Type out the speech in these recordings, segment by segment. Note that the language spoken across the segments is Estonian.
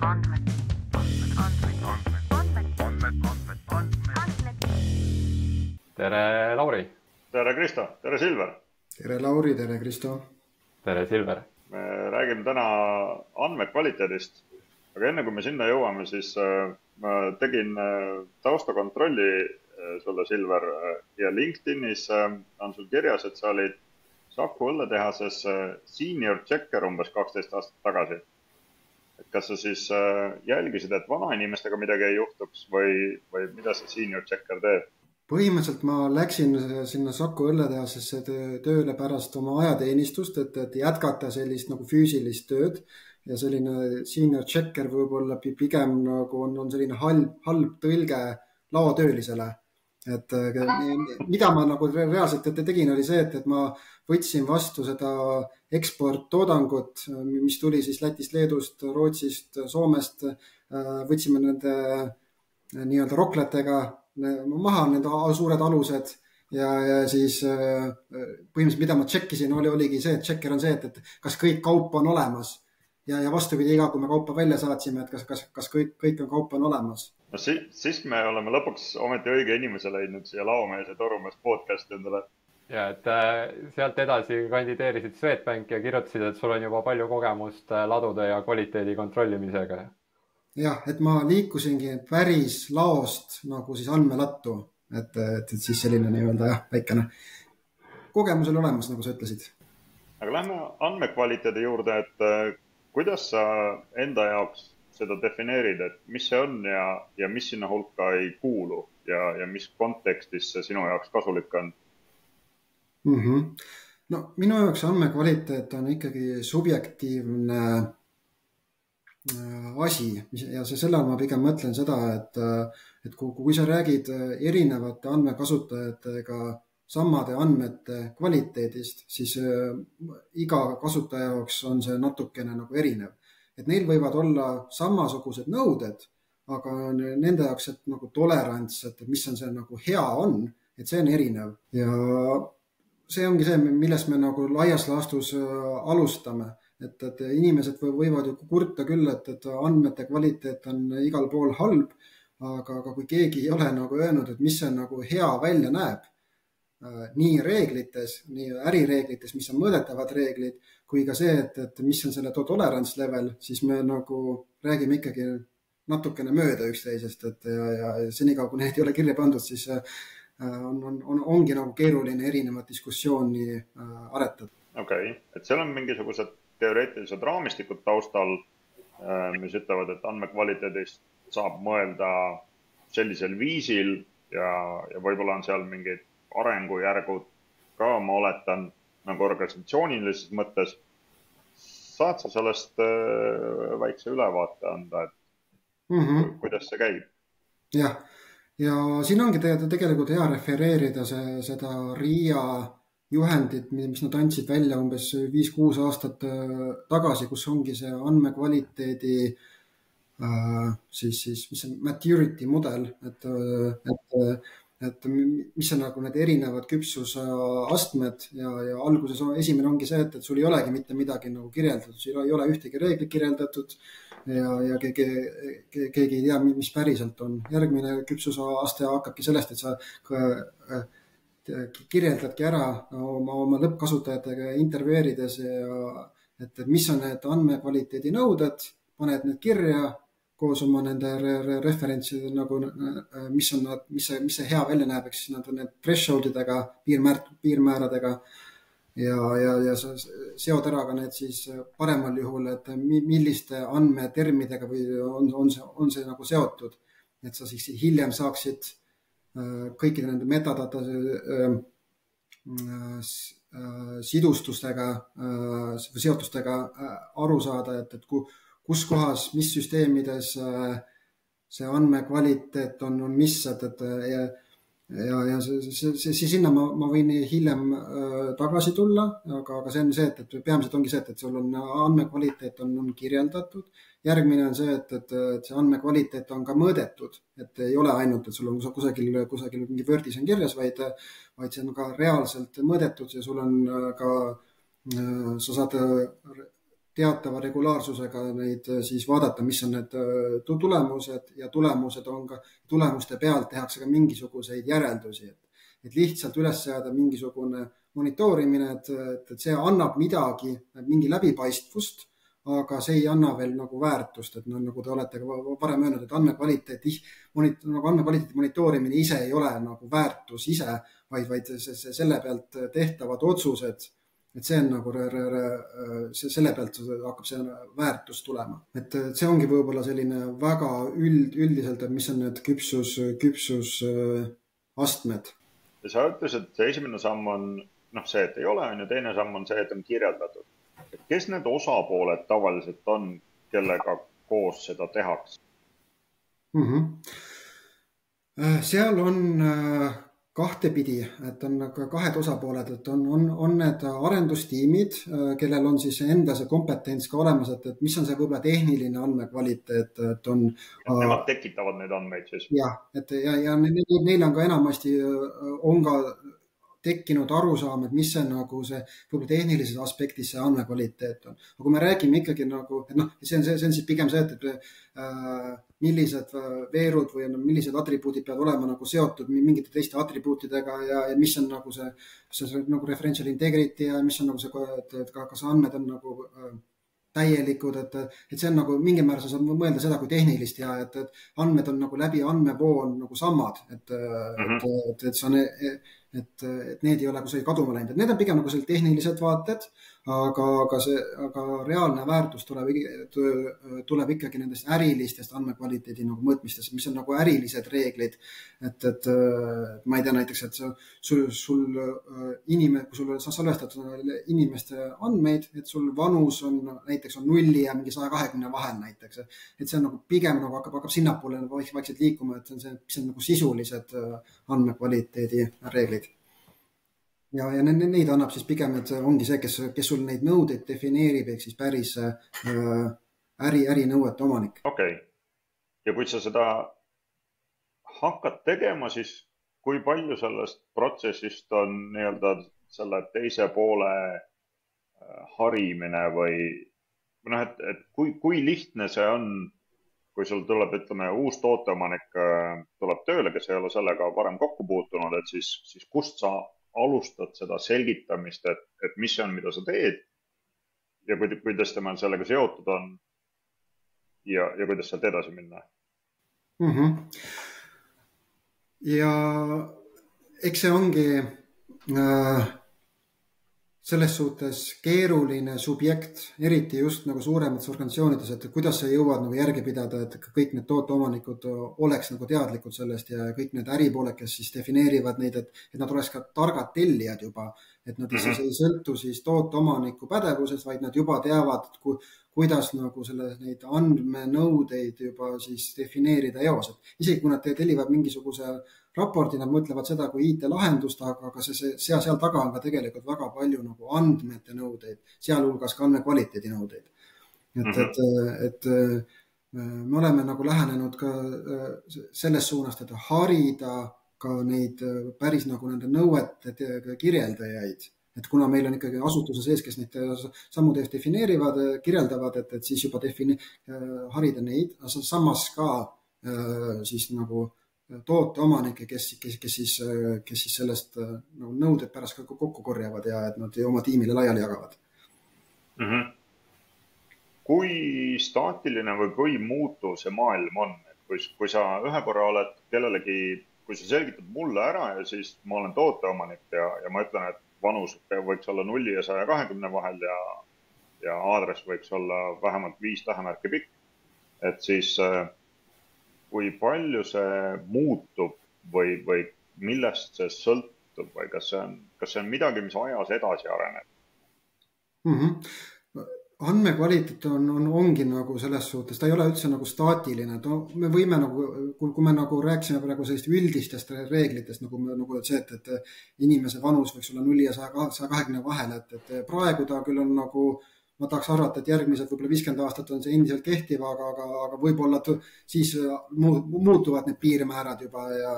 andmed, andmed, andmed, andmed, andmed, andmed, andmed. Tere, Lauri! Tere, Kristo! Tere, Silver! Tere, Lauri! Tere, Kristo! Tere, Silver! Me räägime täna andmekvaliteedist, aga enne kui me sinna jõuame, siis ma tegin taustakontrolli sulle, Silver, ja LinkedInis on sul kirjas, et sa olid Saku õlletehases senior checker umbes 12 aastat tagasi. Et kas sa siis jälgisid, et vanainimestega midagi ei juhtuks või mida see senior checker teeb? Põhimõtteliselt ma läksin sinna Saku õlletehasesse tööle pärast oma ajateenistust, et jätkata sellist nagu füüsilist tööd ja selline senior checker võib-olla pigem nagu on selline halb tõlge laotöölisele. Et mida ma nagu reaalselt tegin oli see, et ma võtsin vastu seda eksporttoodangut, mis tuli siis Lätist, Leedust, Rootsist, Soomest, võtsime nende nii-öelda rokletega maha nende suured alused ja siis põhimõtteliselt mida ma tšekkisin oligi see, et tšekker on see, et kas kõik kaup on olemas ja vastupidi iga, kui me kaupa välja saatsime, et kas kõik on kaup on olemas. No siis me oleme lõpuks ometi õige inimese leidnud siia laomees ja torumees podcasti endale. Ja, et sealt edasi kandideerisid Swedbank ja kirjutasid, et sul on juba palju kogemust ladude ja kvaliteedi kontrollimisega. Jah, et ma liikusingi päris laost nagu siis andmelattu, et siis selline nii-öelda väikene kogemus oli olemas, nagu sa ütlesid. Aga lähme andmekvaliteedi juurde, et kuidas sa enda jaoks seda defineerid, et mis see on ja mis sinna hulka ei kuulu ja mis kontekstis see sinu jaoks kasulik on? No minu jaoks andmekvaliteet on ikkagi subjektiivne asi ja sellel ma pigem mõtlen seda, et kui sa räägid erinevate andmekasutajatega samade andmete kvaliteedist, siis iga kasutaja jaoks on see natukene nagu erinev. Et neil võivad olla samasugused nõuded, aga nende jaoks, et nagu tolerants, et mis on see nagu hea on, et see on erinev. Ja see ongi see, millest me nagu laias laastus alustame. Et inimesed võivad ju kurta küll, et andmete kvaliteet on igal pool halb, aga kui keegi ei ole nagu öelnud, et mis see nagu hea välja näeb, nii reeglites, nii ärireeglites, mis on mõõdetavad reeglid, kui ka see, et mis on selle tolerance level, siis me nagu räägime ikkagi natukene mööda üksteisest, ja senikaua, kui need ei ole kirja pandud, siis ongi nagu keeruline erinevat diskussiooni aretada. Okei, et seal on mingisugused teoreetilised raamistikud taustal, mis ütlevad, et andmekvaliteedist saab mõelda sellisel viisil ja võib-olla on seal mingid arengujärgud ka, ma oletan, nagu organisatsioonilises mõttes. Saad sa sellest väikse ülevaate anda, et kuidas see käib? Jah, ja siin ongi tegelikult hea refereerida seda RIA juhendit, mis nad andsid välja umbes 5-6 aastat tagasi, kus ongi see andmekvaliteedi siis mis on maturity mudel, et mis on nagu need erinevad küpsusastmed ja alguses esimene ongi see, et sul ei olegi mitte midagi nagu kirjeldatud, sul ei ole ühtegi reeglit kirjeldatud ja keegi ei tea, mis päriselt on. Järgmine küpsusaste hakkabki sellest, et sa kirjeldadki ära oma lõppkasutajatega intervjueerides, et mis on need andmekvaliteedi nõuded, paned need kirja koos oma nende referentsid, nagu, mis see hea välja näeb, eks nad on need thresholdidega, piirmääradega ja sa seod ära ka need siis paremal juhul, et milliste andmetermidega või on see nagu seotud, et sa siis hiljem saaksid kõikide nende metadata sidustustega või seotustega aru saada, et kus kohas, mis süsteemides see andmekvaliteet on mis, ja sinna ma võin hiljem tagasi tulla, aga see on see, et peamiselt ongi see, et sul on andmekvaliteet on kirjeldatud. Järgmine on see, et see andmekvaliteet on ka mõõdetud, et ei ole ainult, et sul on kusagil mingi Wordis on kirjas, vaid see on ka reaalselt mõõdetud ja sul on ka, sa saad teatava regulaarsusega neid siis vaadata, mis on need tulemused ja tulemuste pealt tehakse ka mingisuguseid järeldusi. Et lihtsalt üles seada mingisugune monitoorimine, et see annab midagi, mingi läbipaistvust, aga see ei anna veel nagu väärtust, et nagu te olete ka varem öelnud, et andmekvaliteedi monitoorimine ise ei ole nagu väärtus ise, vaid selle pealt tehtavad otsused, et see on nagu selle pealt hakkab see väärtus tulema. Et see ongi võib-olla selline väga üldiselt, et mis on need küpsus astmed. Ja sa ütlesid, et see esimene samm on see, et ei ole, ja teine samm on see, et on kirjeldatud. Kes need osapooled tavaliselt on, kellega koos seda tehakse? Seal on kahtepidi, et on kahed osapooled, et on need arendustiimid, kellel on siis enda see kompetents ka olemas, et mis on see võib-olla tehniline andmekvaliteet, et on... Nemad tekitavad neid andmeid siis? Jah, ja neil on ka enamasti on ka tekkinud arusaam, et mis see nagu see võib-olla tehnilises aspektis see andmekvaliteet on. Aga kui me räägime ikkagi nagu, et see on siis pigem see, et millised veerud või millised atribuudid peavad olema nagu seotud mingite teiste atribuutidega ja mis on nagu see nagu referential integrity ja mis on nagu see, et kas andmed on nagu täielikud, et see on nagu mingi määra sa saad mõelda seda kui tehnilist ja et andmed on nagu läbi andmevoo on nagu samad, et see on et need ei ole kusagil kaduma läinud, et need on pigem nagu sellised tehnilised vaated, aga reaalne väärtus tuleb ikkagi nendest ärilistest andmekvaliteedi nagu mõõtmistest, mis on nagu ärilised reeglid, et ma ei tea näiteks, et kui sul salvestad inimeste andmeid, et sul vanus on näiteks on 0 ja mingi 120 vahel näiteks, et see on nagu pigem nagu hakkab sinnapoole vaikselt liikuma, et see on nagu sisulised andmekvaliteedi reeglid. Ja neid annab siis pigem, et ongi see, kes sul neid nõudeid defineerib, ehk siis päris ärinõuete omanik. Okei. Ja kui sa seda hakkad tegema, siis kui palju sellest protsessist on nii-öelda selle teise poole harimine või et kui lihtne see on, kui sul tuleb, ütleme, uus tooteomanik tuleb tööle, kes ei ole sellega varem kokku puutunud, et siis kust sa alustad seda selgitamist, et mis on, mida sa teed ja kuidas tema sellega seotud on ja kuidas sealt edasi minna? Ja eks see ongi selles suhtes keeruline subjekt, eriti just nagu suuremates organisatsioonides, et kuidas sa jõuad nagu järgi pidada, et kõik need tooteomanikud oleks nagu teadlikud sellest ja kõik need äripooled, kes siis defineerivad neid, et nad oleks ka targad tellijad juba, et nad ei sõltu siis tooteomaniku pädevusest, vaid nad juba teavad, kuidas nagu neid andmenõudeid juba siis defineerida eos. Isegi kui nad tellivad mingisuguse raporti, nad mõtlevad seda kui IT-lahendust, aga seal taga on ka tegelikult väga palju nagu andmete nõudeid, sealhulgas ka andmekvaliteedi nõudeid. Et me oleme nagu lähenenud ka selles suunast, et harida ka neid päris nagu nende nõuete kirjeldajaid. Et kuna meil on ikkagi asutuse sees, kes neid sammu defineerivad, kirjeldavad, et siis juba harida neid, samas ka siis nagu tooteomanikke, kes siis sellest nagu nõuded pärast kokku korjavad ja et nad oma tiimile laiali jagavad. Kui staatiline või kui muutuv see maailm on? Kui sa ühe korra oled kellelegi, kui sa selgitad mulle ära ja siis ma olen tooteomanik ja ma ütlen, et vanus võiks olla 0 ja 120 vahel ja aadress võiks olla vähemalt 5 tähemärki pikk, et siis kui palju see muutub või millest see sõltub või kas see on midagi, mis ajas edasi areneb? Andmekvaliteet ongi nagu selles suhtes, ta ei ole üldse nagu staatiline. Me võime nagu, kui me nagu rääksime praegu sellist üldistest reeglitest, nagu see, et inimese vanus võiks olla 0 ja 120 vahel, et praegu ta küll on nagu, ma tahaks arvata, et järgmised võib-olla 50 aastat on see endiselt kehtiv, aga võib-olla siis muutuvad need piirmäärad juba ja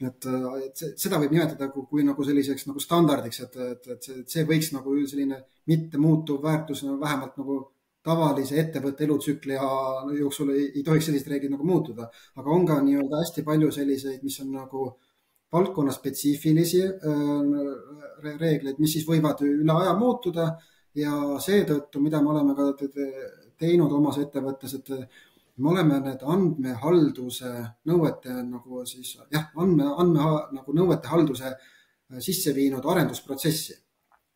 Seda võib nimetada kui nagu selliseks nagu standardiks, et see võiks nagu selline mitte muutuv väärtus vähemalt nagu tavalise ettevõtte elutsükli jooksul ei tohiks sellised reeglid nagu muutuda. Aga on ka nii-öelda hästi palju selliseid, mis on nagu valdkonna spetsiifilisi reegleid, mis siis võivad üle aja muutuda ja seetõttu, mida me oleme ka teinud omas ettevõttes, et me oleme need andmehalduse nõuete nagu siis, nagu nõuete halduse sisse viinud arendusprotsessi.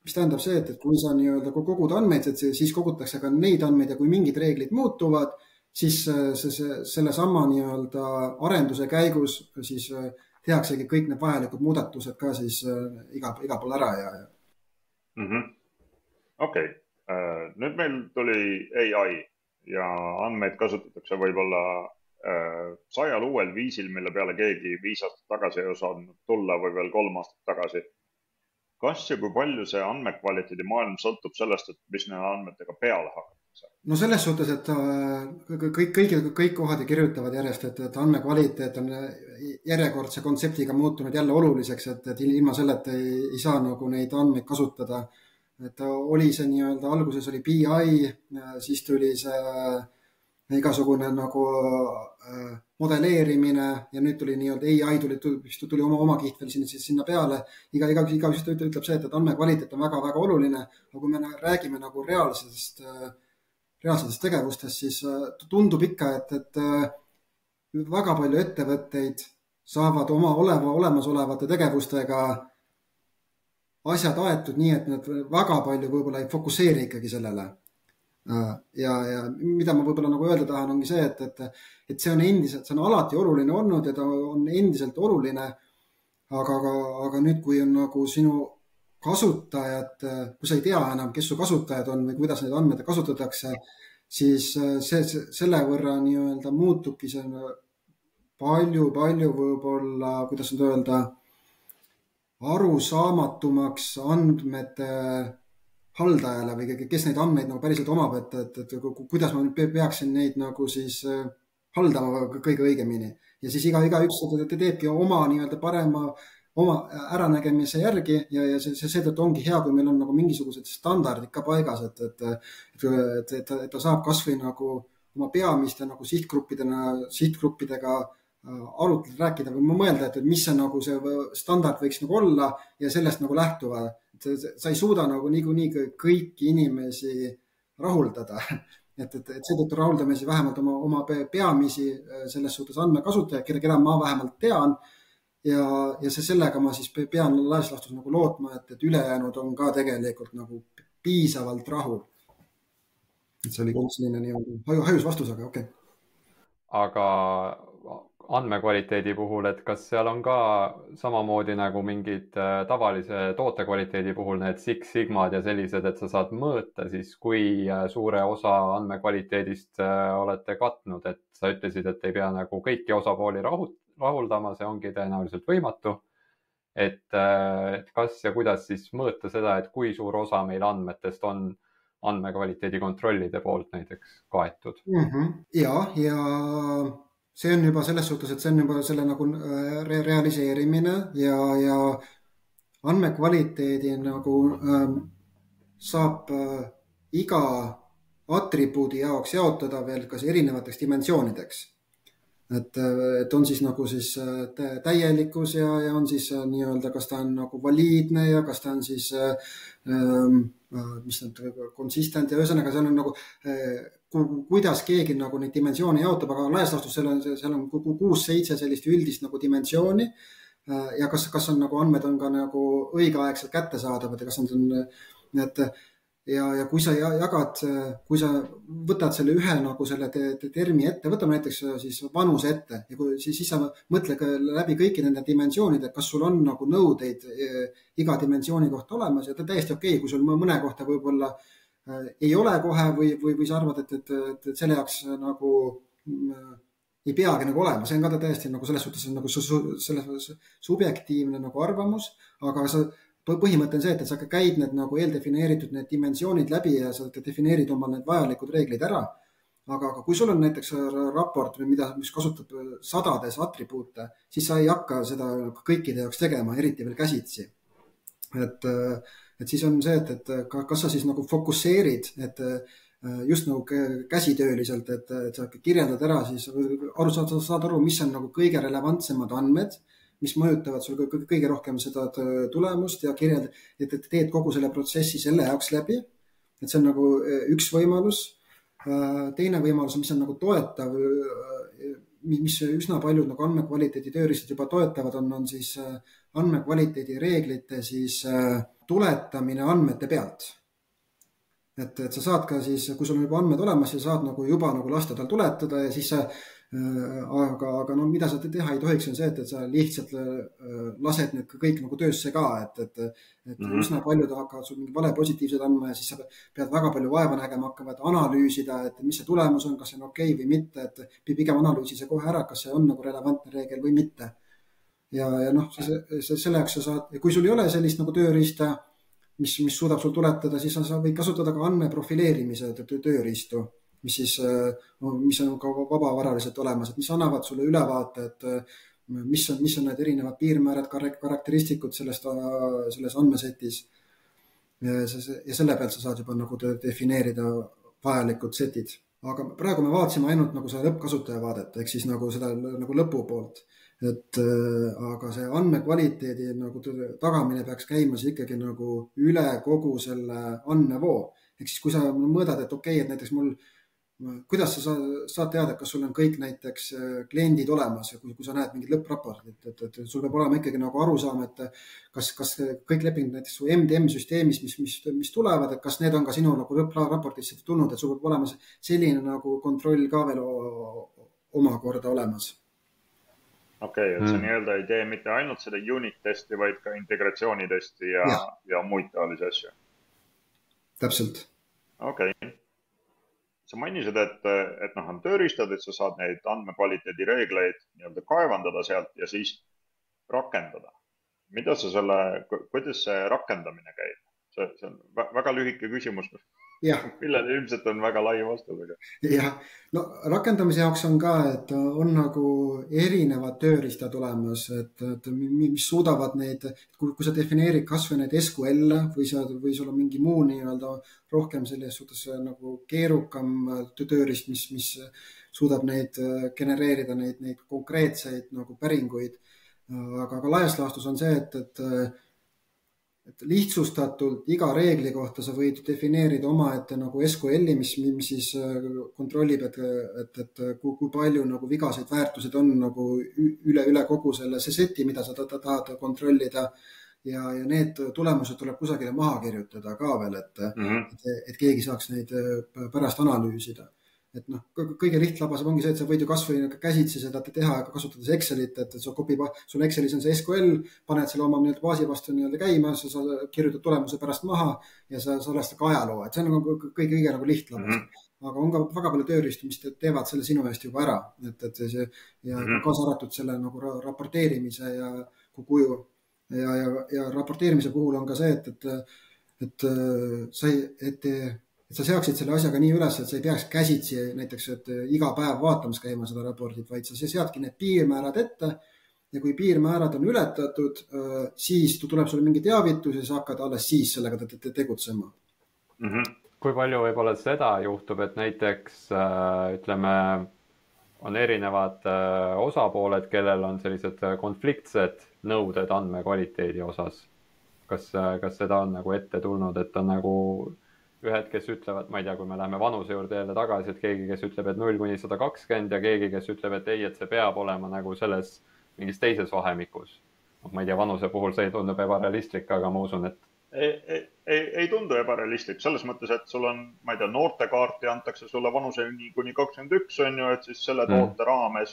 Mis tähendab see, et kui sa nii-öelda kogud andmeid, et siis kogutakse ka neid andmeid ja kui mingid reeglid muutuvad, siis selle sama nii-öelda arenduse käigus siis tehaksegi kõik need vajalikud muudatused ka siis iga pool ära ja. Okei. Nüüd meil tuli AI ja andmeid kasutatakse võib-olla 100 uuel viisil, mille peale keegi 5 aastat tagasi ei osanud tulla või veel 3 aastat tagasi. Kas ja kui palju see andmekvaliteedi maailm sõltub sellest, et mis nende andmetega peale hakatakse? No selles suhtes, et kõik kohad kirjutavad järjest, et andmekvaliteet on järjekordse kontseptiga muutunud jälle oluliseks, et ilma selleta ei saa nagu neid andmeid kasutada. Et oli see nii-öelda, alguses oli BI, siis tuli see igasugune nagu modelleerimine ja nüüd tuli nii-öelda AI tuli oma kiht veel sinna peale. Igaüks ütleb see, et andmekvaliteet on väga-väga oluline, aga kui me räägime nagu reaalsetest tegevustest, siis tundub ikka, et väga palju ettevõtteid saavad oma olemasolevate tegevustega asjad aetud nii, et nad väga palju võib-olla ei fokusseeri ikkagi sellele. Ja mida ma võib-olla nagu öelda tahan, ongi see, et see on endiselt, see on alati oluline olnud ja ta on endiselt oluline, aga nüüd, kui on nagu sinu kasutajad, kui sa ei tea enam, kes su kasutajad on või kuidas neid andmeid kasutatakse, siis selle võrra nii-öelda muutubki see palju võib-olla, kuidas nüüd öelda, arusaamatumaks andmete haldajale või kes neid andmeid nagu päriselt omab, et kuidas ma peaksin neid nagu siis haldama kõige õigemini. Ja siis igaüks teebki oma nii-öelda parema oma äranägemise järgi ja seetõttu ongi hea, kui meil on nagu mingisugused standardid ka paigas, et ta saab kasvõi nagu oma peamiste nagu sihtgruppidega arutleda, rääkida või mõelda, et mis see nagu see standard võiks nagu olla ja sellest nagu lähtuva. Sa ei suuda nagu niikuinii kõiki inimesi rahuldada, et seetõttu rahuldame siis vähemalt oma peamisi selles suhtes andmekasutajaid, keda ma vähemalt tean ja sellega ma siis pean laias laastus nagu lootma, et ülejäänud on ka tegelikult nagu piisavalt rahul. Et see oli selline nii hajus vastus, aga okei. Aga andmekvaliteedi puhul, et kas seal on ka samamoodi nagu mingid tavalise tootekvaliteedi puhul need Six Sigmad ja sellised, et sa saad mõõta siis, kui suure osa andmekvaliteedist olete katnud, et sa ütlesid, et ei pea nagu kõiki osapooli rahuldama, see ongi tõenäoliselt võimatu. Et kas ja kuidas siis mõõta seda, et kui suur osa meil andmetest on andmekvaliteedi kontrollide poolt näiteks kaetud? Ja see on juba selles suhtes, et see on juba selle nagu realiseerimine ja andmekvaliteedi nagu saab iga atribuudi jaoks jaotada veel kas erinevateks dimensioonideks. Et on siis nagu siis täielikkus ja on siis nii-öelda, kas ta on nagu valiidne ja kas ta on siis mis need consistent ja ühesõnaga seal on nagu kuidas keegi nagu neid dimensioone jaotab, aga laias laastus seal on 6-7 sellist üldist nagu dimensiooni ja kas on nagu andmed on ka nagu õigeaegselt kättesaadavad ja kas on need ja kui sa jagad, kui sa võtad selle ühe nagu selle termi ette, võtame näiteks siis vanuse ette ja siis sa mõtle läbi kõiki nende dimensioonide, kas sul on nagu nõudeid iga dimensiooni kohta olemas ja täiesti okei, kui sul mõne kohta võib-olla ei ole kohe või sa arvad, et selle jaoks nagu ei peagi nagu olema. See on ka täiesti nagu selles suhtes nagu selles subjektiivne nagu arvamus, aga põhimõte on see, et sa käid need nagu eeldefineeritud need dimensioonid läbi ja sa defineerid oma need vajalikud reeglid ära aga kui sul on näiteks raport või mis kasutab sadades atribuute, siis sa ei hakka seda kõikide jaoks tegema, eriti veel käsitsi. Et siis on see, et kas sa siis nagu fokusseerid, et just nagu käsitööliselt, et sa kirjeldad ära siis, saad aru, mis on nagu kõige relevantsemad andmed, mis mõjutavad sul kõige rohkem seda tulemust ja kirjeldad, et teed kogu selle protsessi selle jaoks läbi. Et see on nagu üks võimalus. Teine võimalus, mis on nagu toetav, mis üsna paljud nagu andmekvaliteedi tööriistad juba toetavad, on siis andmekvaliteedi reeglite siis tuletamine andmete pealt. Et sa saad ka siis, kui sul on juba andmed olemas, sa saad nagu juba nagu lasta tal tuletada ja siis sa, aga no mida sa teha ei tohiks, on see, et sa lihtsalt lased need kõik nagu töösse ka, et üsna paljud hakkavad sul mingi vale positiivsed andma ja siis sa pead väga palju vaeva nägema, hakkavad analüüsida, et mis see tulemus on, kas see on okei või mitte, et pigem analüüsi see kohe ära, kas see on nagu relevantne reegel või mitte. Ja noh, selle jaoks sa saad, ja kui sul ei ole sellist nagu tööriista, mis suudab sul tuletada, siis sa võid kasutada ka andmeprofileerimise tööriistu, mis on ka vabavaraliselt olemas, et mis annavad sulle ülevaate, et mis on need erinevad piirmäärad, karakteristikud selles andmesetis. Ja selle pealt sa saad juba nagu defineerida vajalikud setid. Aga praegu me vaatasime ainult nagu seda lõppkasutaja vaadet, ehk siis nagu seda nagu lõpu poolt. Aga see andmekvaliteedi nagu tagamine peaks käima ikkagi nagu üle kogu selle andmevoo. Ehk siis kui sa mõõdad, et okei, et näiteks kuidas sa saad teada, kas sul on kõik näiteks kliendid olemas ja kui sa näed mingid lõppraportit, et sul peab olema ikkagi nagu aru saama, et kas kõik lepingud näiteks su MDM-süsteemis, mis tulevad, et kas need on ka sinu nagu lõppraportisse tulnud, et sul peab olema selline nagu kontroll ka veel omakorda olemas. Okei, et sa nii-öelda ei tee mitte ainult seda unit testi, vaid ka integratsioonitesti ja muid taolisi asju. Täpselt. Okei. Sa mainisid, et on tööriistad, et sa saad neid andmekvaliteedi reegleid nii-öelda kaevandada sealt ja siis rakendada. Kuidas see rakendamine käib? See on väga lühike küsimus, millel ilmselt on väga lai vastus. Jah, no rakendamise jaoks on ka, et on nagu erinevad tööriistad olemas, et mis suudavad neid, kui sa defineerid kas või neid SQL või sul on mingi muu nii-öelda rohkem selles suhtes nagu keerukam tööriist, mis suudab neid genereerida, neid konkreetseid nagu päringuid. Aga laias laastus on see, et lihtsustatult iga reegli kohta sa võid defineerida omaette nagu SQL-i, mis siis kontrollib, et kui palju nagu vigaseid väärtused on nagu üle kogu see seti, mida sa tahad kontrollida ja need tulemused tuleb kusagile maha kirjutada ka veel, et keegi saaks neid pärast analüüsida. Et kõige lihtlabasem ongi see, et sa võid ju kasvõi käsitsi seda teha, kasutades Excelit, et sul Excelis on see SQL, paned selle oma baasi vastu käima, sa kirjutad tulemuse pärast maha ja sa lased ka ajaloo, et see on kõige nagu lihtlabasem. Aga on ka väga palju tööriistu, mis teevad selle sinu eest juba ära, ja kaasa arvatud selle nagu raporteerimise ja kuju. Ja raporteerimise puhul on ka see, et sa seaksid selle asjaga nii üles, et sa ei peaks käsitsi näiteks, et iga päev vaatamas käima seda raportit, vaid sa seadki need piirmäärad ette ja kui piirmäärad on ületatud, siis tuleb sulle mingi teavitus ja sa hakkad alles siis sellega tegutsema. Kui palju võib-olla seda juhtub, et näiteks ütleme, on erinevad osapooled, kellel on sellised konfliktsed nõuded andmekvaliteedi osas. Kas seda on nagu ette tulnud, et on nagu ühed, kes ütlevad, ma ei tea, kui me läheme vanuse juurde jälle tagasi, et keegi, kes ütleb, et 0–120 ja keegi, kes ütleb, et ei, et see peab olema nagu selles mingis teises vahemikus. Ma ei tea, vanuse puhul see ei tundu ebarealistlik, aga ma usun, et ei tundu ebarealistlik. Selles mõttes, et sul on, ma ei tea, noortekaarti antakse sulle vanuseni kuni 21 on ju, et siis selle toote raames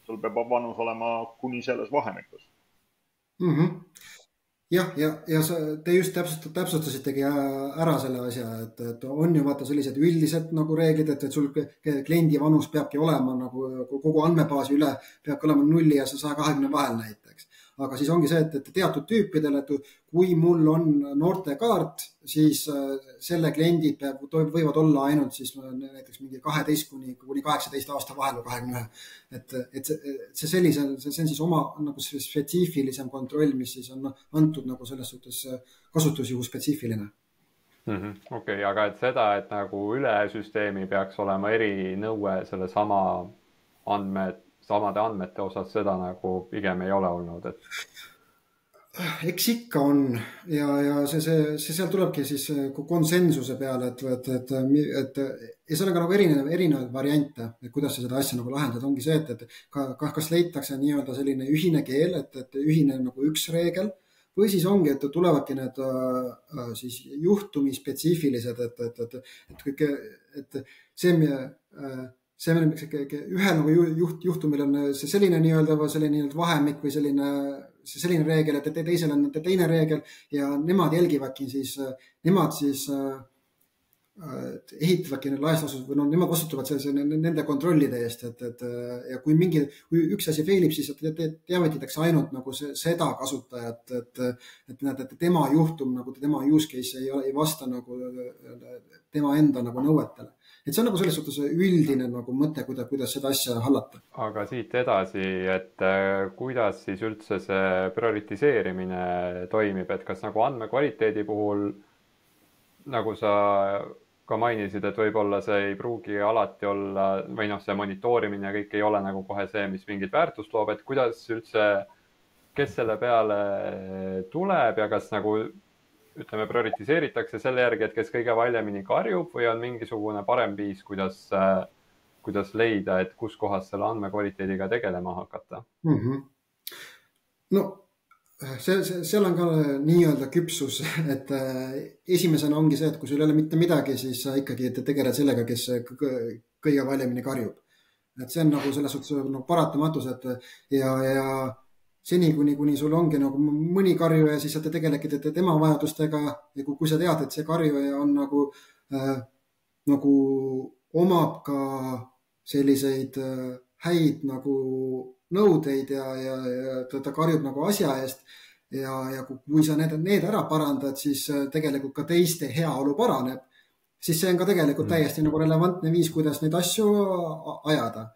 sul peab vanus olema kuni selles vahemikus. Jah, ja te just täpsustasitegi ära selle asja, et on ju vaata sellised üldised nagu reeglid, et sul kliendi vanus peabki olema nagu kogu andmebaasi üle, peabki olema 0 ja 120 vahel näiteks. aga siis ongi see, et teatud tüüpidele, et kui mul on noortekaart, siis selle kliendid võivad olla ainult siis näiteks mingi 12 kuni 18 aasta vahel või 21. Et see on siis oma nagu spetsiifilisem kontroll, mis siis on antud nagu selles suhtes kasutusjuhu spetsiifiline. Okei, aga et seda, et nagu üle süsteemi peaks olema erinõue selle samade andmete osas, seda nagu pigem ei ole olnud, Eks ikka on ja see seal tulebki siis konsensuse peale, et ja seal on ka nagu erinevaid variante, et kuidas seda asja nagu lahendada, ongi see, et kas leitakse nii-öelda selline ühine keel, et ühine nagu üks reegel, või siis ongi, et tulevadki need siis juhtumi spetsiifilised, et see ühe nagu juhtumil on see selline nii-öelda vahemik või selline reegel, et teisel on teine reegel ja nemad jälgivadki siis, nemad siis ehitavadki laias laastus või nemad vastutavad nende kontrollide eest, ja kui üks asi failib, siis teavitatakse ainult nagu seda kasutajat, et tema juhtum, nagu tema use case ei vasta nagu tema enda nagu nõuetele. Et see on nagu selles suhtes üldine nagu mõte, kuidas seda asja hallata. Aga siit edasi, et kuidas siis üldse see prioritiseerimine toimib, et kas nagu andmekvaliteedi puhul, nagu sa ka mainisid, et võib-olla see ei pruugi alati olla või see monitoorimine ja kõik ei ole nagu kohe see, mis mingit väärtust loob, et kuidas üldse, kes selle peale tuleb ja kas nagu ütleme, prioritiseeritakse selle järgi, et kes kõige valjemini karjub või on mingisugune parem viis, kuidas leida, et kus kohas selle andmekvaliteediga tegelema hakata? No seal on ka nii-öelda küpsus, et esimesena ongi see, et kui sul ei ole mitte midagi, siis sa ikkagi tegeled sellega, kes kõige valjemini karjub. Et see on nagu selles suhtes nagu paratamatus, et ja seni, kuni sul ongi nagu mõni karjuja, siis sa tegeledki tema vajadustega ja kui sa tead, et see karjuja on nagu omab ka selliseid häid nagu nõudeid ja ta karjub nagu asja eest ja kui sa need ära parandad, siis tegelikult ka teiste heaolu paraneb, siis see on ka tegelikult täiesti nagu relevantne viis, kuidas neid asju ajada.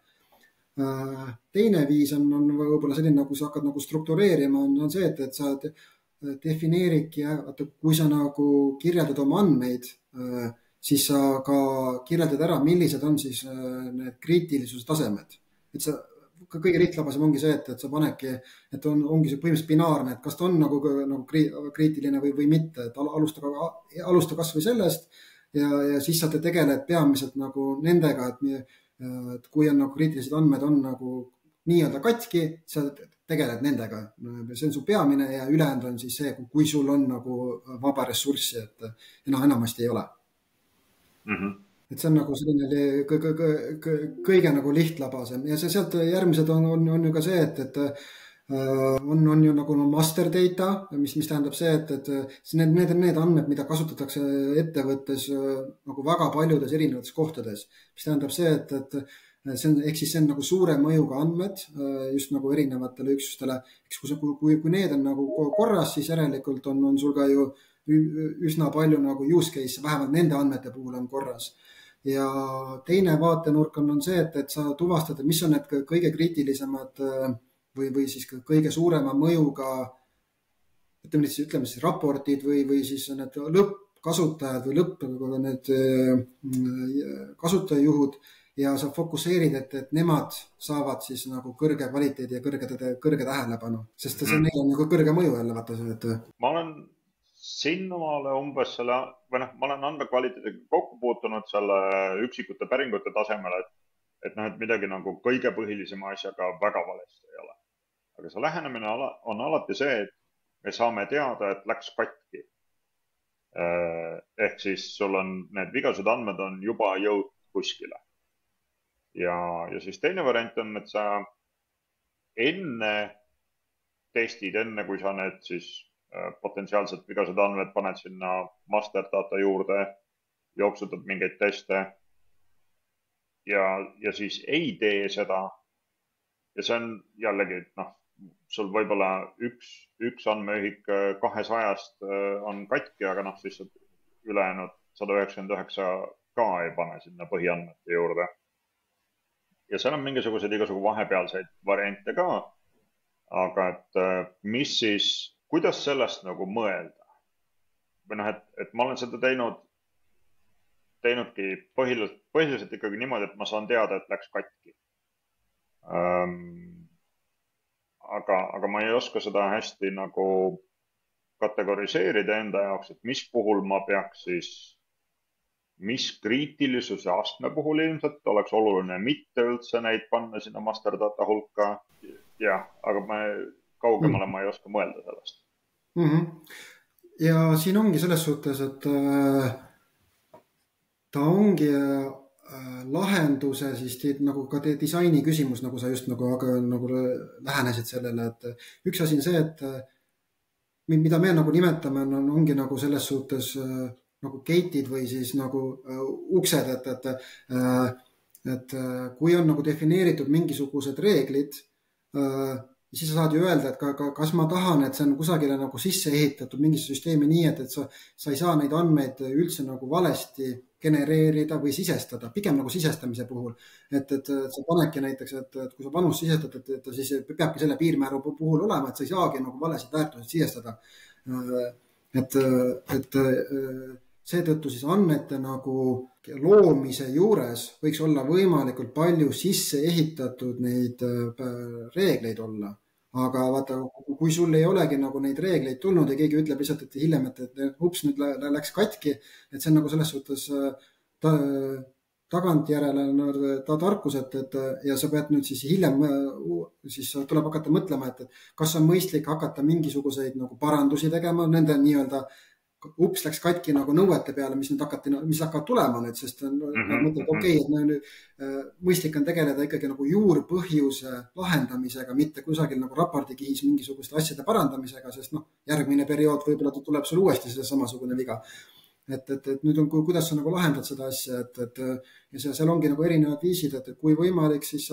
Teine viis on võib-olla selline, kui sa hakkad nagu struktureerima, on see, et sa defineeridki, kui sa nagu kirjeldad oma andmeid, siis sa ka kirjeldad ära, millised on siis need kriitilisuse tasemed. Et sa kõige lihtsam ongi see, et sa panedki, et ongi see põhimõtteliselt binaarne, et kas ta on nagu kriitiline või mitte, et alusta kas või sellest ja siis sa tegeled peamiselt nagu nendega, et kui on nagu kriitilised andmed on nagu nii-öelda katki, sa tegeled nendega. See on su peamine ja ülejäänud on siis see, kui sul on nagu vaba ressurssi, et enamasti ei ole. Et see on nagu selline kõige nagu lihtlabasem ja sealt järgmised on ju ka see, et on ju nagu master data, mis tähendab see, et need on need andmed, mida kasutatakse ettevõttes nagu väga paljudes erinevates kohtades, mis tähendab see, et see on nagu suure mõjuga andmed just nagu erinevatele üksustele. Kui need on nagu korras, siis järelikult on sul ka ju üsna palju nagu use case, vähemalt nende andmete puhul on korras. Ja teine vaatenurk on see, et sa tuvastad, mis on need kõige kriitilisemad või siis kõige suurema mõjuga, ütleme siis raportid või siis need lõppkasutajad või need kasutajajuhud ja sa fokusseerid, et nemad saavad siis nagu kõrge kvaliteedi ja kõrge tähelepanu, sest see neil on nagu kõrge mõju jälle, vaata see, et... Ma olen sinnamaale umbes ma olen andmekvaliteediga kokku puutunud selle üksikute päringute tasemel, et midagi nagu kõige põhilisema asjaga väga valesti ei ole. Aga see lähenemine on alati see, et me saame teada, et läks katki. Ehk siis sul on need vigased andmed on juba jõudnud kuskile. Ja siis teine variant on, et sa enne testid, kui sa need siis potentsiaalselt vigased andmed paned sinna master data juurde, jooksutad mingeid teste ja siis ei tee seda. Ja see on jällegi, sul võib-olla üks andmeühik 200-st on katki, aga noh, siis ülejäänud 199 ka ei pane sinna põhiandmete juurde. Ja seal on mingisuguseid igasugu vahepealseid variante ka, aga et mis siis, kuidas sellest nagu mõelda? Või noh, et ma olen seda teinudki põhiliselt ikkagi niimoodi, et ma saan teada, et läks katki. Aga ma ei oska seda hästi nagu kategoriseerida enda jaoks, et mis puhul ma peaks siis, mis kriitilisuse astme puhul ilmselt oleks oluline mitte üldse neid panna sinna master data hulka. Jah, aga kaugemale ma ei oska mõelda sellest. Ja siin ongi selles suhtes, et ta ongi lahenduse siis nagu ka disaini küsimus, nagu sa just nagu lähenesid sellele, et üks asi on see, et mida me nagu nimetame, ongi nagu selles suhtes nagu gate'id või siis nagu uksed, et kui on nagu defineeritud mingisugused reeglid, siis sa saad ju öelda, et kas ma tahan, et see on kusagile nagu sisse ehitatud mingisse süsteemi nii, et sa ei saa neid andmeid üldse nagu valesti genereerida või sisestada, pigem nagu sisestamise puhul. Et sa panedki näiteks, et kui sa panust sisestad, et siis peabki selle piirmääru puhul olema, et sa ei saagi nagu valesid väärtuseid sisestada. Et seetõttu siis andmete nagu loomise juures võiks olla võimalikult palju sisse ehitatud neid reegleid olla. Aga vaata, kui sul ei olegi nagu neid reegleid tulnud ja keegi ütleb lihtsalt, et hiljem, et ups, nüüd läks katki, et see on nagu selles suhtes tagantjärele tarkus, ja sa pead nüüd siis hiljem, siis tuleb hakata mõtlema, et kas on mõistlik hakata mingisuguseid nagu parandusi tegema, nende nii-öelda ups läks katki nagu nõuete peale, mis hakkavad tulema nüüd, sest mõtled, et mõistlik on tegeleda ikkagi nagu juurpõhjuse lahendamisega, mitte kusagil nagu raportikihis mingisuguste asjade parandamisega, sest järgmine periood võib-olla tuleb sul uuesti see samasugune viga. Et nüüd on, kuidas sa nagu lahendad seda asja, ja seal ongi nagu erinevad viisid, et kui võimalik, siis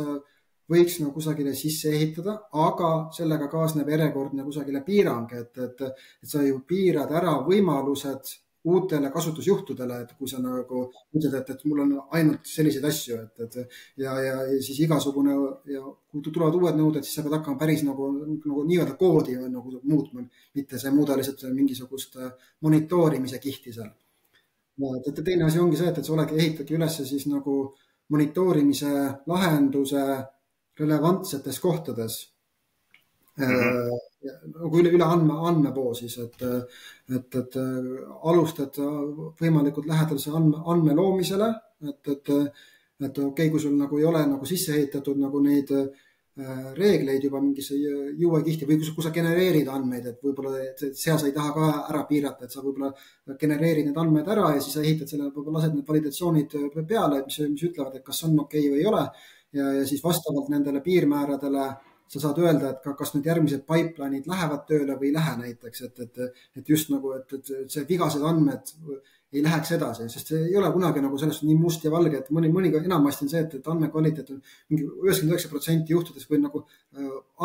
võiks nagu kusagile sisse ehitada, aga sellega kaasneb järjekordne kusagile piirang, et sa ju piirad ära võimalused uutele kasutusjuhtudele, et kui sa nagu ütled, et mul on ainult selliseid asju, ja siis igasugune, ja kui tulevad uued nõuded, siis sa pead hakkama päris nagu nii-öelda koodi nagu muutma, mitte see muuda lihtsalt mingisugust monitoorimise kihti seal. Teine asi ongi see, et sa ehitadki üles siis nagu monitoorimise lahenduse relevantsetes kohtades nagu üle andmepoo siis, et alustad võimalikult lähedalise andme loomisele, et okei, kui sul nagu ei ole nagu sisse ehitatud nagu neid reegleid juba mingisse UI-kihti või kui sa genereerid andmeid, et võib-olla seal sa ei taha ka ära piirata, et sa võib-olla genereerid need andmed ära ja siis sa ehitad selle, võib-olla lased need validatsioonid peale, mis ütlevad, et kas on okei või ei ole. Ja siis vastavalt nendele piirmääradele sa saad öelda, et kas nüüd järgmised pipeline'id lähevad tööle või ei lähe näiteks, et just nagu, et see vigased andmed ei läheks edasi, sest see ei ole kunagi nagu sellest nii must ja valge, et mõni enamasti on see, et andmekvaliteet on mingi 99% juhtudes, kui nagu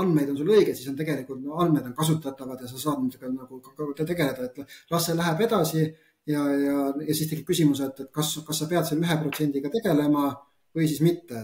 andmeid on sul õiged, siis on tegelikult andmed on kasutatavad ja sa saad nendega nagu tegeleda, et las see läheb edasi ja siis tekib küsimus, et kas sa pead selle 1%-ga tegelema või siis mitte,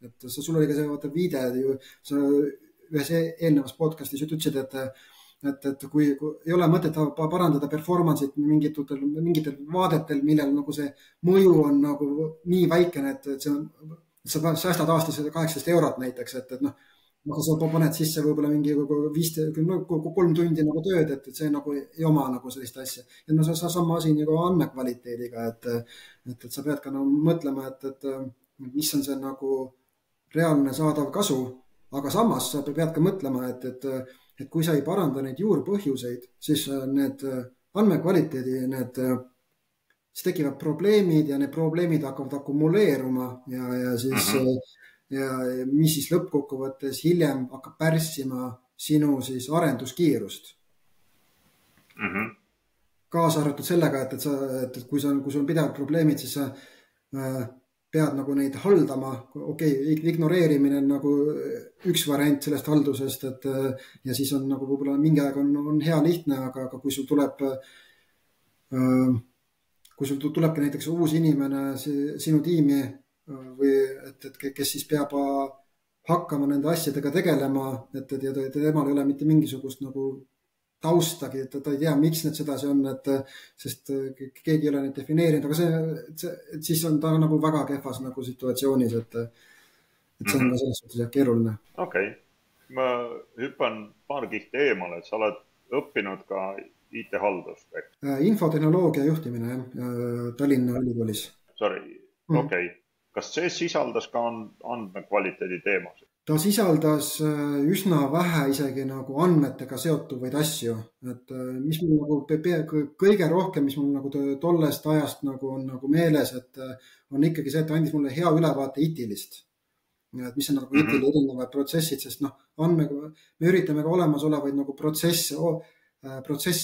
et sul oli ka see viide ju, sa ühes eelnevas podcastis ütlesid, et kui ei ole mõtet parandada performance'it mingitel vaadetel, millel nagu see mõju on nagu nii väikene, et sa säästad aastas 18 eurot näiteks, et sa paned sisse võib-olla mingi 3 tundi nagu tööd, et see nagu ei oma nagu sellist asja. Ja see sama asi nagu andmekvaliteediga, et sa pead ka nagu mõtlema, et mis on see nagu reaalne saadav kasu, aga samas sa pead ka mõtlema, et kui sa ei paranda neid juurpõhjuseid, siis need andmekvaliteedi, siis tekivad probleemid ja need probleemid hakkavad akumuleeruma ja siis ja mis siis lõppkokkuvõttes hiljem hakkab pärssima sinu siis arenduskiirust. Kaasa arvatud sellega, et kui sul on pidevalt probleemid, siis sa pead nagu neid haldama, ignoreerimine on nagu üks variant sellest haldusest, et ja siis on nagu võib-olla mingi aeg on hea lihtne, aga kui sul tulebki näiteks uus inimene sinu tiimi või kes siis peab hakkama nende asjadega tegelema, et temal ei ole mitte mingisugust nagu taustagi, et ta ei tea, miks need sedasi on, sest keegi ei ole neid defineerinud, aga siis on ta nagu väga kehvas nagu situatsioonis, et see on ka selles suhtes keeruline. Okei. Ma hüppan paar kihti eemale, et sa oled õppinud ka IT-haldust. Infotehnoloogia juhtimine Tallinna Ülikoolis. Okei. Kas see sisaldas ka andmekvaliteedi teemasid? Ta sisaldas üsna vähe isegi nagu andmetega seotuvaid asju, et mis mul nagu kõige rohkem, mis mul nagu tollest ajast nagu on nagu meeles, et on ikkagi see, et andis mulle hea ülevaate IT-list. Et mis on nagu IT-li erinevad protsessid, sest me üritame ka olemasolevaid nagu protsesse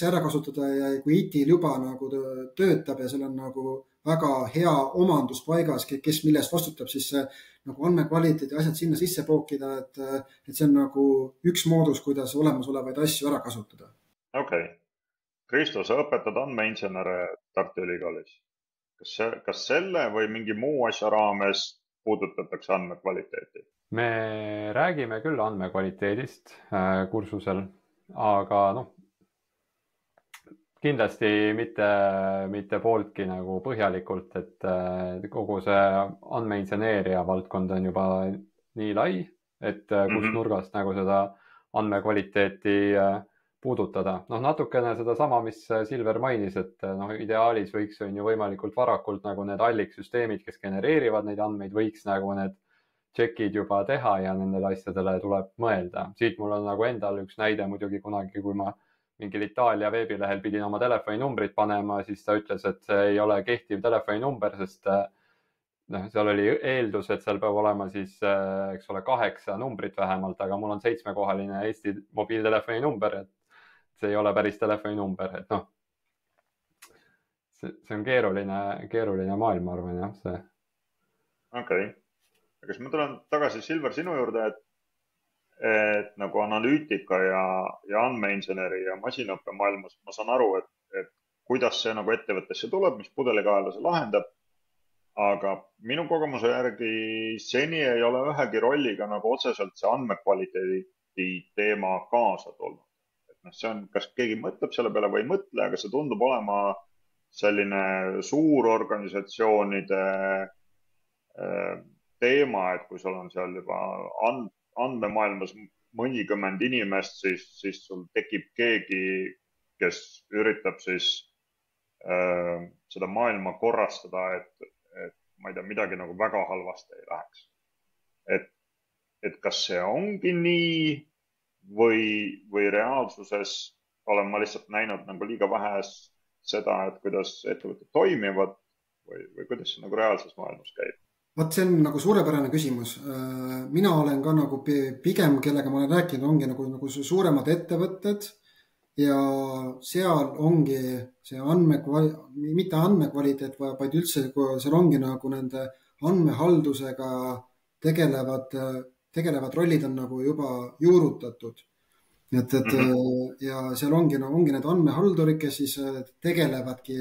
ära kasutada ja kui IT-l juba nagu töötab ja seal on nagu väga hea omandus paigas, kes millest vastutab, siis nagu andmekvaliteedi asjad sinna sisse pookida, et see on nagu üks moodus, kuidas olemasolevaid asju ära kasutada. Okei. Kristo, sa õpetad andmeinsenere Tartu Ülikoolis. Kas selle või mingi muu asja raames puudutatakse andmekvaliteeti? Me räägime küll andmekvaliteedist kursusel, aga kindlasti mitte pooltki nagu põhjalikult, et kogu see andmeinseneeria valdkond on juba nii lai, et kus nurgast nagu seda andmekvaliteeti puudutada. Natukene seda sama, mis Silver mainis, et ideaalis võiks on ju võimalikult varakult nagu need alliksüsteemid, kes genereerivad neid andmeid, võiks nagu need tšekid juba teha ja nendele asjadele tuleb mõelda. Siit mul on nagu endal üks näide muidugi kunagi, kui ma mingil Itaalia veebilehel pidin oma telefoninumbrit panema, siis ta ütles, et see ei ole kehtiv telefoninumber, sest seal oli eeldus, et seal peab olema siis, 8 numbrit vähemalt, aga mul on 7-kohaline Eesti mobiiltelefoni number, et see ei ole päris telefoninumber, et see on keeruline maailm, ma arvan, jah, see. Okei. Kas ma tulen tagasi, Silver, sinu juurde, et nagu analüütika ja andmeinseneri ja masinaõppe maailmas ma saan aru, et kuidas see nagu ettevõttesse tuleb, mis pudelikaela see lahendab. Aga minu kogemuse järgi seni ei ole ühegi rolliga nagu otseselt see andmekvaliteedi teema kaasa tulnud. Et see on, kas keegi mõtleb selle peale või ei mõtle, aga see tundub olema selline suur organisatsioonide teema, et kui sul on seal juba andmemaailmas mõnikümmend inimest, siis sul tekib keegi, kes üritab siis seda maailma korrastada, et ma ei tea, midagi nagu väga halvasti ei läheks. Et kas see ongi nii või reaalsuses olen ma lihtsalt näinud nagu liiga vähe seda, et kuidas ettevõtted toimivad või kuidas see nagu reaalses maailmas käib? Vaat see on nagu suurepärane küsimus. Mina olen ka nagu pigem, kellega ma olen rääkinud, ongi nagu suuremad ettevõtted ja seal ongi see mitte andmekvaliteet, vaid üldse seal ongi nagu nende andmehaldusega tegelevad rollid on nagu juba juurutatud. Ja seal ongi need andmehaldurid, kes siis tegelevadki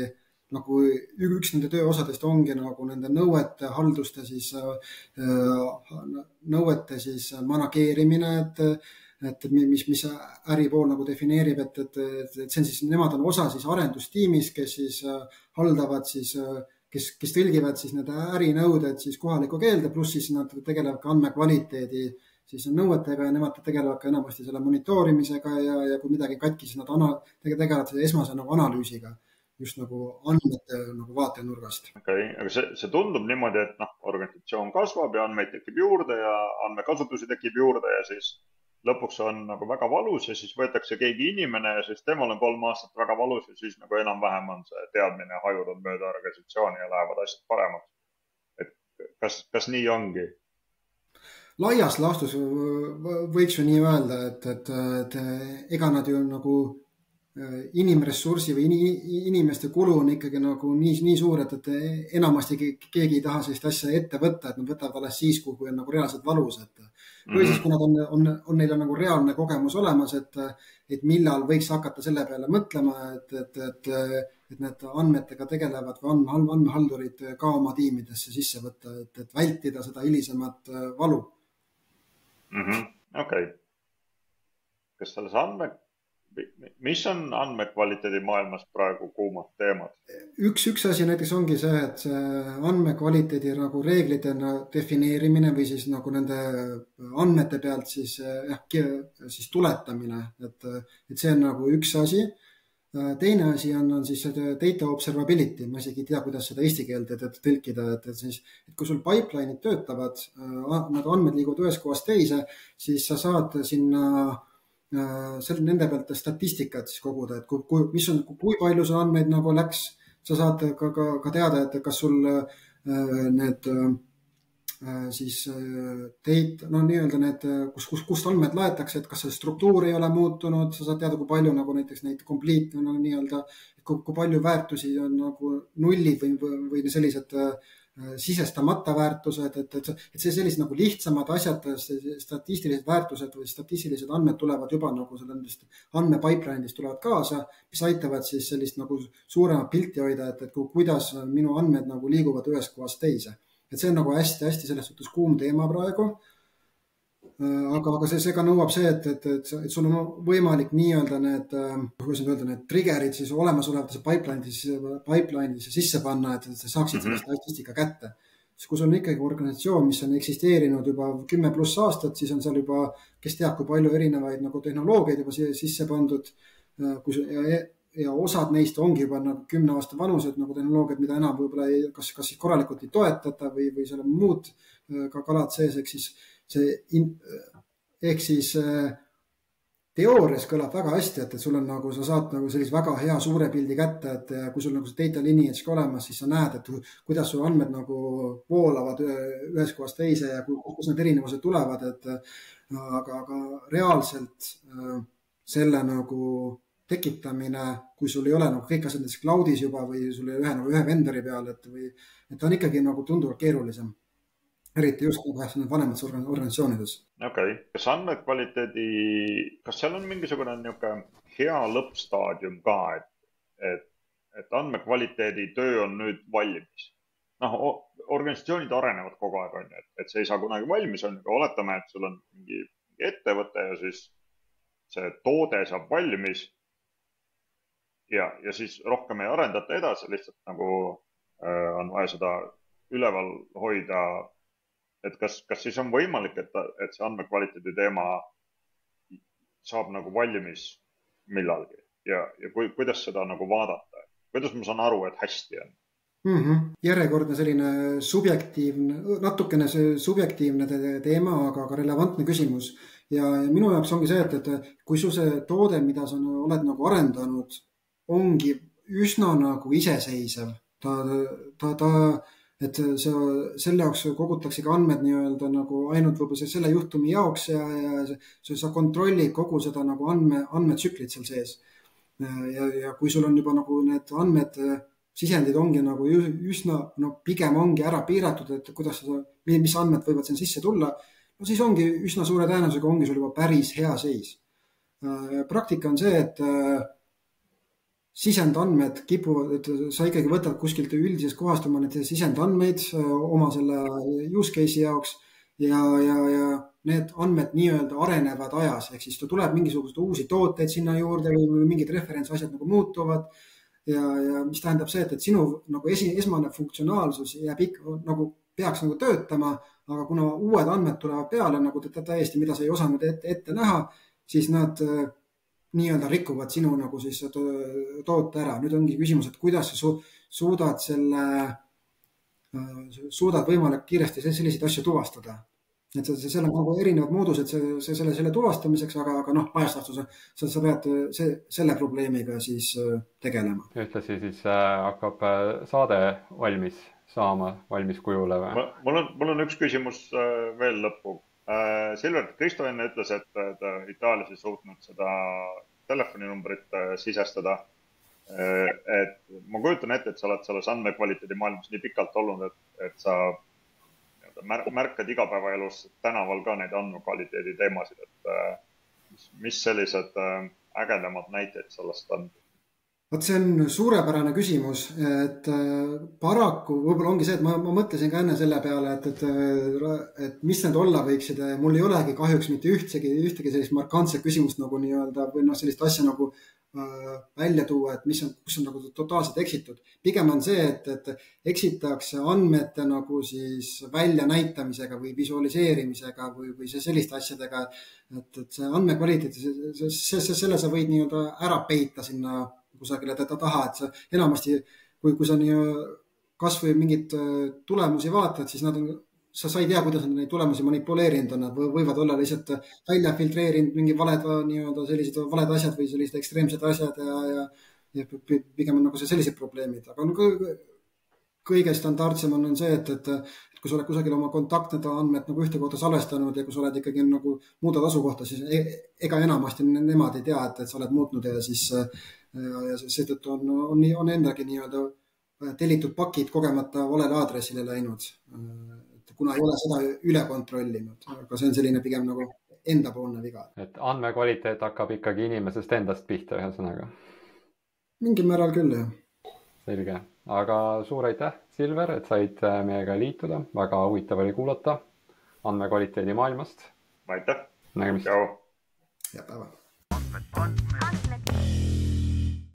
nagu üks nende tööosadest ongi nagu nende nõuete halduste nõuete manageerimine, et mis äripool nagu defineerib, et see on siis, nemad on osa siis arendustiimis, kes siis haldavad siis, kes tõlgivad siis need ärinõuded siis kohalikku keelde, pluss siis nad tegelevad ka andmekvaliteedi siis nõuetega ja nemad tegelevad ka enamasti selle monitoorimisega ja kui midagi katki, siis nad tegelevad esmase nagu analüüsiga. Just nagu andmete nagu vaatenurgast. Okay. Aga see tundub niimoodi, et organisatsioon kasvab ja andmeid tekib juurde ja andmekasutusi tekib juurde ja siis lõpuks on nagu väga valus ja siis võetakse keegi inimene ja siis temal on 3 aastat väga valus ja siis nagu enam-vähem on see teadmine hajunud mööda organisatsiooni ja lähevad asjad paremaks. Et kas nii ongi? Laias laastus võiks ju nii öelda, et ega nad ju nagu inimressursi või inimeste kulu on ikkagi nagu nii suur, et enamasti keegi ei taha sellist asja ette võtta, et nad võtavad alles siis, kui on nagu reaalselt valus. Või siis, kui neil on nagu reaalne kogemus olemas, et millal võiks hakata selle peale mõtlema, et need andmetega tegelevad või andmehaldurid ka oma tiimidesse sisse võtta, et vältida seda hilisemat valu. Okei. Kas selles mis on andmekvaliteedi maailmas praegu kuumad teemad? Üks asi näiteks ongi see, et see andmekvaliteedi nagu reeglitena defineerimine või siis nagu nende andmete pealt siis tuletamine, et see on nagu üks asi. Teine asi on siis data observability, ma isegi ei tea, kuidas seda eesti keelde tõlkida, et kui sul pipeline'id töötavad, need andmed liiguvad ühest kohast teise, siis sa saad sinna nende pealt statistikat siis koguda, et kui palju sul andmeid nagu läks, sa saad ka teada, et kas sul need siis nii-öelda need, kust andmed laetakse, et kas see struktuur ei ole muutunud, sa saad teada, kui palju nagu näiteks neid complete nii-öelda, kui palju väärtusi on nagu nullid või sellised sisestamata väärtused, et see sellised nagu lihtsamad asjad, statistilised väärtused või statistilised andmed tulevad juba nagu sellest andmepipeline'ist tulevad kaasa, mis aitavad siis sellist nagu suuremat pilti hoida, et kuidas minu andmed nagu liiguvad ühest kohast teise. Et see on nagu hästi selles suhtes kuum teema praegu. Aga see ka nõuab see, et sul on võimalik nii-öelda need triggerid siis olemasolevatesse pipeline'isse sisse panna, et sa saaksid selle statistika kätte. Kui sul on ikkagi organisatsioon, mis on eksisteerinud juba 10+ aastat, siis on seal juba, kes teab, kui palju erinevaid nagu tehnoloogiaid juba sisse pandud, ja osad neist ongi juba nagu 10 aasta vanused nagu tehnoloogiad, mida enam võib-olla kas siis korralikult ei toetata või seal on muud ka kalad sees, ehk siis teoorias kõlab väga hästi, et sul on nagu, sa saad nagu sellise väga hea suure pildi kätte, et kui sul nagu data lineage ka olemas, siis sa näed, et kuidas sul andmed nagu voolavad ühest kohast teise ja kus need erinevused tulevad, aga reaalselt selle nagu tekitamine, kui sul ei ole nagu kõik asjad näiteks cloudis juba või sul ei ole ühe vendori peal, et on ikkagi nagu tunduvalt keerulisem. Eriti just nagu vanemates organisatsioonides. Okei. Kas andmekvaliteedi, kas seal on mingisugune hea lõppstaadium ka, et andmekvaliteedi töö on nüüd valmis? Organisatsioonid arenevad kogu aeg, et see ei saa kunagi valmis, aga oletame, et sul on mingi ettevõte ja siis see toode saab valmis ja siis rohkem ei arendata edasi, lihtsalt nagu on vaja seda üleval hoida. Et kas siis on võimalik, et see andmekvaliteedi teema saab nagu valmis millalgi ja kuidas seda nagu vaadata? Kuidas ma saan aru, et hästi on? Järjekordne selline natukene subjektiivne teema, aga relevantne küsimus. Ja minu jaoks ongi see, et kui sul see toode, mida sa oled nagu arendanud, ongi üsna nagu iseseisev, et selle jaoks kogutakse ka andmed nii-öelda nagu ainult võib-olla selle juhtumi jaoks ja sa kontrollid kogu seda nagu andmetsüklit seal sees. Ja kui sul on juba nagu need andmed, sisendid ongi nagu üsna, pigem ongi ära piiratud, et mis andmed võivad siin sisse tulla, siis ongi üsna suure tõenäosusega ongi sul juba päris hea seis. Praktika on see, et sisendandmed kipuvad, et sa ikkagi võtad kuskilt üldisest kohast oma need sisendandmeid oma selle use case'i jaoks ja need andmed nii-öelda arenevad ajas, ehk siis tuleb mingisugused uusi tooteid sinna juurde või mingid referentsasjad nagu muutuvad ja mis tähendab see, et sinu nagu esmane funktsionaalsus jääb ikka nagu peaks nagu töötama, aga kuna uued andmed tulevad peale nagu täiesti, mida sa ei osanud ette näha, siis nad nii-öelda rikuvad sinu nagu siis toote ära. Nüüd ongi küsimus, et kuidas sa suudad võimalik kiiresti selliseid asju tuvastada. Et seal on nagu erinevad moodused selle tuvastamiseks, aga laiastastus sa pead selle probleemiga siis tegelema. Ühtlasi siis hakkab saade valmis saama, valmis kujule või? Mul on üks küsimus veel lõppu. Silver, Kristo enne ütles, et Itaalias ei suutnud seda telefoninumbrit sisestada. Et ma kujutan ette, et sa oled selles andmekvaliteedi maailmas nii pikalt olnud, et sa märkad igapäevaelus tänaval ka neid andmekvaliteedi teemasid, et mis sellised ägedamad näited sellest on? Vot see on suurepärane küsimus, et paraku võib-olla ongi see, et ma mõtlesin ka enne selle peale, et mis need olla võiksid. Mul ei olegi kahjuks mitte ühtegi sellist markantset küsimust nagu nii-öelda või sellist asja nagu välja tuua, et kus on nagu totaalselt eksitud. Pigem on see, et eksitakse andmete nagu siis väljanäitamisega või visualiseerimisega või selliste asjadega, et see andmekvaliteet, selle sa võid nii-öelda ära peita sinna kusagile taha, et sa enamasti, kui sa kas või mingid tulemusi vaatad, siis sa ei tea, kuidas nad neid tulemusi manipuleerinud on, nad võivad olla lihtsalt välja filtreerinud mingi sellised valed asjad või sellised ekstreemsed asjad ja pigem on nagu sellised probleemid, aga kõige standardsem on see, et kui sa oled kusagil oma kontaktide andmed nagu ühte kohta salvestanud ja kui sa oled ikkagi nagu muudad asukohta, siis ega enamasti nemad ei tea, et sa oled muutnud ja siis seetõttu on endagi nii-öelda tellitud pakid kogemata valele aadressile läinud, kuna ei ole seda üle kontrollinud, aga see on selline pigem nagu endapoolne viga. Et andmekvaliteet hakkab ikkagi inimesest endast pihta ühesõnaga. Mingil määral küll, jah. Selge, aga suur aitäh, Silver, et said meiega liituda. Väga huvitav oli kuulata andmekvaliteedi maailmast. Aitäh. Nägemist. Ciao. Ja päeva. Andmed.